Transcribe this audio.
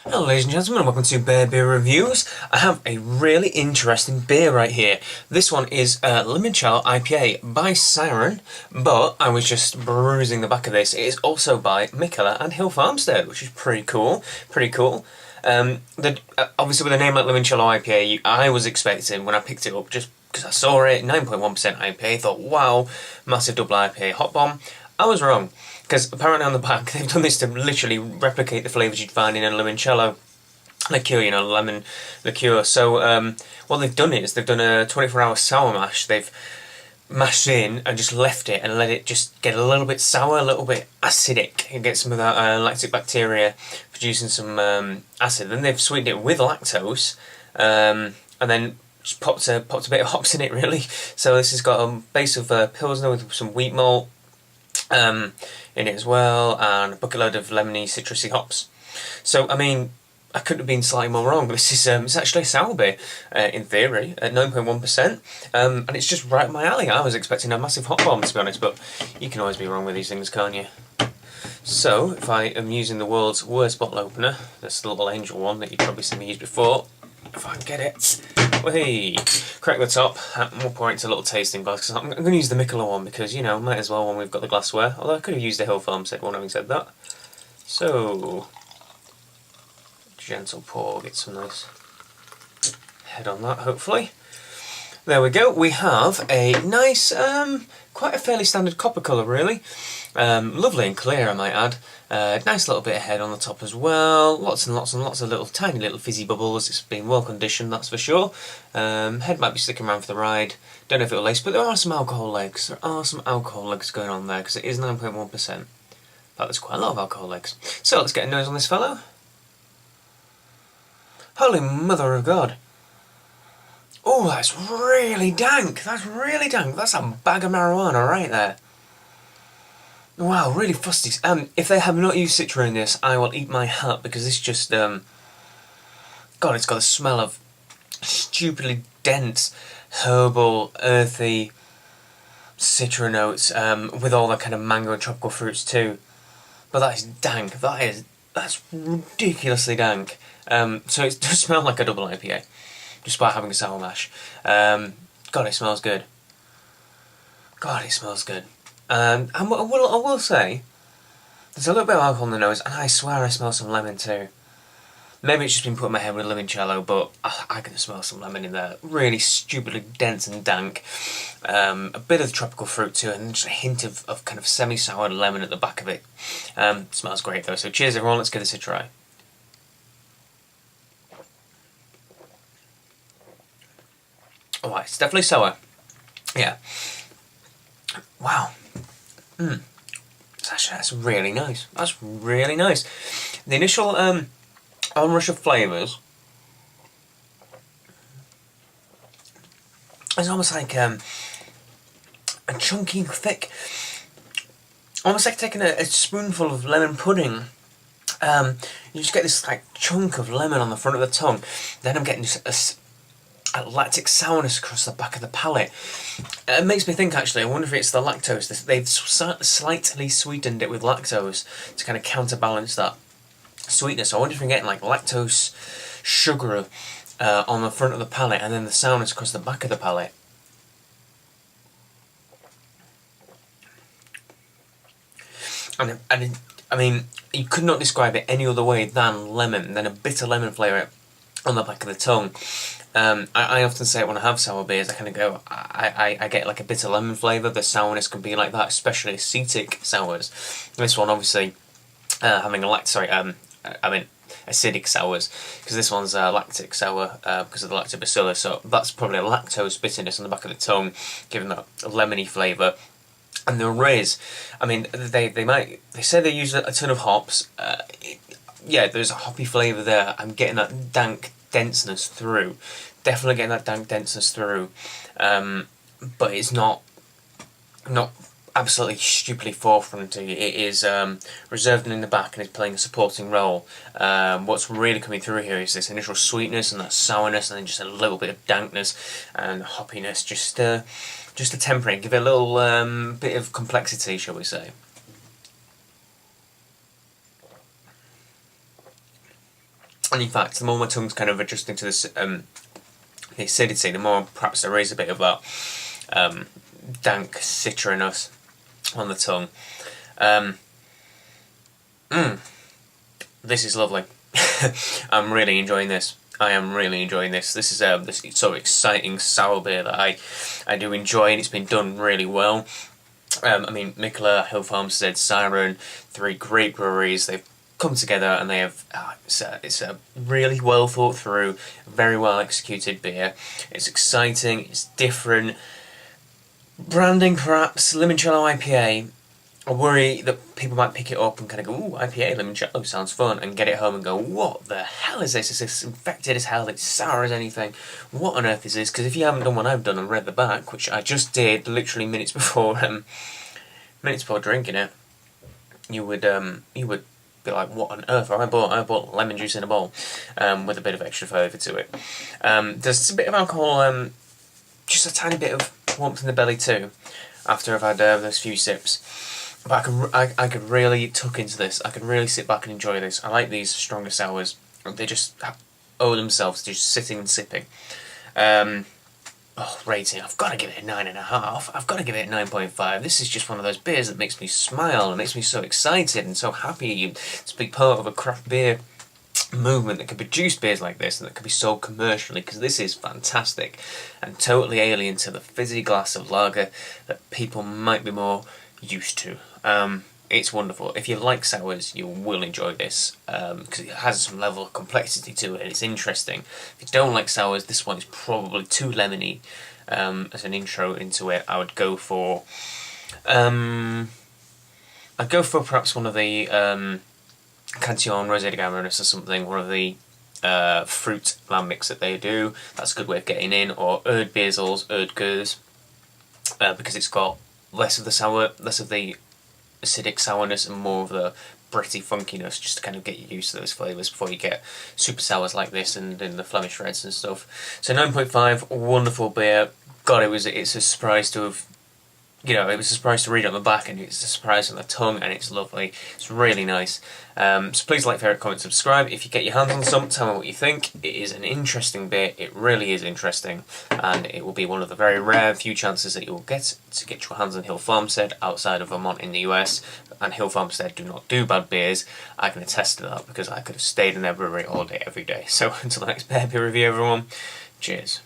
Hello ladies and gentlemen, welcome to Beer Reviews. I have a really interesting beer right here. This one is Limoncello IPA by Siren, but I was just perusing the back of this. It is also by Mikeller and Farmstead, which is pretty cool. Obviously with a name like Limoncello IPA, I was expecting when I picked it up, just because I saw it, 9.1% IPA, thought wow, massive double IPA hot bomb. I was wrong. Because apparently on the back, they've done this to literally replicate the flavours you'd find in a limoncello liqueur, you know, lemon liqueur. So what they've done is they've done a 24-hour sour mash. They've mashed in and just left it and let it just get a little bit sour, a little bit acidic, and get some of that lactic bacteria producing some acid. Then they've sweetened it with lactose, and then just popped a bit of hops in it, really. So this has got a base of Pilsner with some wheat malt in it as well, and a bucket load of lemony, citrusy hops. So, I mean, I couldn't have been slightly more wrong. This is it's actually a sour beer, in theory, at 9.1%, and it's just right up my alley. I was expecting a massive hot bomb, to be honest, but you can always be wrong with these things, can't you? So, if I am using the world's worst bottle opener, that's the little angel one that you've probably seen me use before, if I can get it. Hey, crack the top, and we'll pour it into a little tasting glass. I'm going to use the Mikeller one because, you know, might as well when we've got the glassware. Although I could have used the Farmstead one, having said that. So, gentle pour, get some nice head on that, hopefully. There we go. We have a nice, quite a fairly standard copper colour, really. Lovely and clear, I might add. Nice little bit of head on the top as well. Lots and lots and lots of little, tiny little fizzy bubbles. It's been well conditioned, that's for sure. Head might be sticking around for the ride. Don't know if it'll lace, but there are some alcohol legs. There are some alcohol legs going on there because it is 9.1%. But there's quite a lot of alcohol legs. So let's get a nose on this fellow. Holy mother of God. Oh, that's really dank. That's really dank. That's a bag of marijuana right there. Wow, really fusty. If they have not used Citra in this, I will eat my hat because it's just, God, it's got the smell of stupidly dense, herbal, earthy Citra notes, with all the kind of mango and tropical fruits too. But that is dank. That's ridiculously dank. So it does smell like a double IPA, despite having a sour mash. God, it smells good. God, it smells good. And I will say, there's a little bit of alcohol in the nose, and I swear I smell some lemon too. Maybe it's just been put in my head with limoncello, but I can smell some lemon in there. Really stupidly dense and dank. A bit of tropical fruit too, and just a hint of kind of semi-sour lemon at the back of it. Smells great though, so cheers everyone, let's give this a try. Oh, it's definitely sour. Yeah. Wow. That's really nice. That's really nice. The initial onrush of flavours is almost like a chunky, thick, almost like taking a spoonful of lemon pudding. You just get this like chunk of lemon on the front of the tongue. Then I'm getting just a lactic sourness across the back of the palate. It makes me think, actually, I wonder if it's the lactose. They've slightly sweetened it with lactose to kind of counterbalance that sweetness. I wonder if I'm getting like lactose sugar on the front of the palate and then the sourness across the back of the palate. And I mean, you could not describe it any other way than lemon, than a bitter lemon flavour on the back of the tongue. I often say it when I have sour beers, I kind of go, I get like a bitter lemon flavour. The sourness can be like that, especially acetic sours. This one, obviously, having a acidic sours, because this one's lactic sour because of the lactobacillus, so that's probably a lactose bitterness on the back of the tongue, giving that lemony flavour. And the rays, I mean, they say they use a ton of hops. Yeah, there's a hoppy flavour there. I'm getting that dank denseness through. Definitely getting that dank denseness through. But it's not absolutely stupidly forefront to you. It is reserved in the back and is playing a supporting role. What's really coming through here is this initial sweetness and that sourness, and then just a little bit of dankness and hoppiness, just to temper it, give it a little bit of complexity, shall we say. And in fact, the more my tongue's kind of adjusting to this the acidity, the more perhaps there is a bit of that dank citronous on the tongue. This is lovely. I'm really enjoying this. I am really enjoying this. This is this sort of exciting sour beer that I do enjoy, and it's been done really well. I mean, Mikeller, Farmstead, Siren, 3 great breweries. They've come together and they have it's a really well thought through, very well executed beer. It's exciting, it's different. Branding perhaps, Limoncello IPA. I worry that people might pick it up and kind of go, ooh, IPA, Limoncello, sounds fun, and get it home and go, what the hell is this? Is this infected as hell? It's sour as anything. What on earth is this? Because if you haven't done what I've done and read the back, which I just did literally minutes before drinking it, you would be like, what on earth? I bought lemon juice in a bowl with a bit of extra flavour to it. There's a bit of alcohol, just a tiny bit of warmth in the belly too, after I've had those few sips. But I could really tuck into this. I could really sit back and enjoy this. I like these stronger sours. They just owe themselves to just sitting and sipping. Rating, I've got to give it a 9.5. I've got to give it a 9.5. This is just one of those beers that makes me smile and makes me so excited and so happy to be part of a craft beer movement that can produce beers like this and that can be sold commercially, because this is fantastic and totally alien to the fizzy glass of lager that people might be more used to. It's wonderful. If you like sours, you will enjoy this, because it has some level of complexity to it and it's interesting. If you don't like sours, this one is probably too lemony as an intro into it. I would go for perhaps one of the Cantillon Rosé de Gameroness or something, one of the fruit lambics that they do. That's a good way of getting in. Or Erd Beersels, Erd Gers, because it's got less of the sour, less of the acidic sourness and more of the Britty funkiness, just to kind of get you used to those flavours before you get super sours like this and in the Flemish Reds and stuff. So 9.5, wonderful beer. God, it's a surprise to have, it was a surprise to read it on the back, and it's a surprise on the tongue, and it's lovely. It's really nice. So please like, favourite, comment, subscribe. If you get your hands on some, tell me what you think. It is an interesting beer. It really is interesting, and it will be one of the very rare few chances that you will get to get your hands on Hill Farmstead outside of Vermont in the US. And Hill Farmstead do not do bad beers. I can attest to that because I could have stayed in their brewery all day, every day. So until the next beer review, everyone, cheers.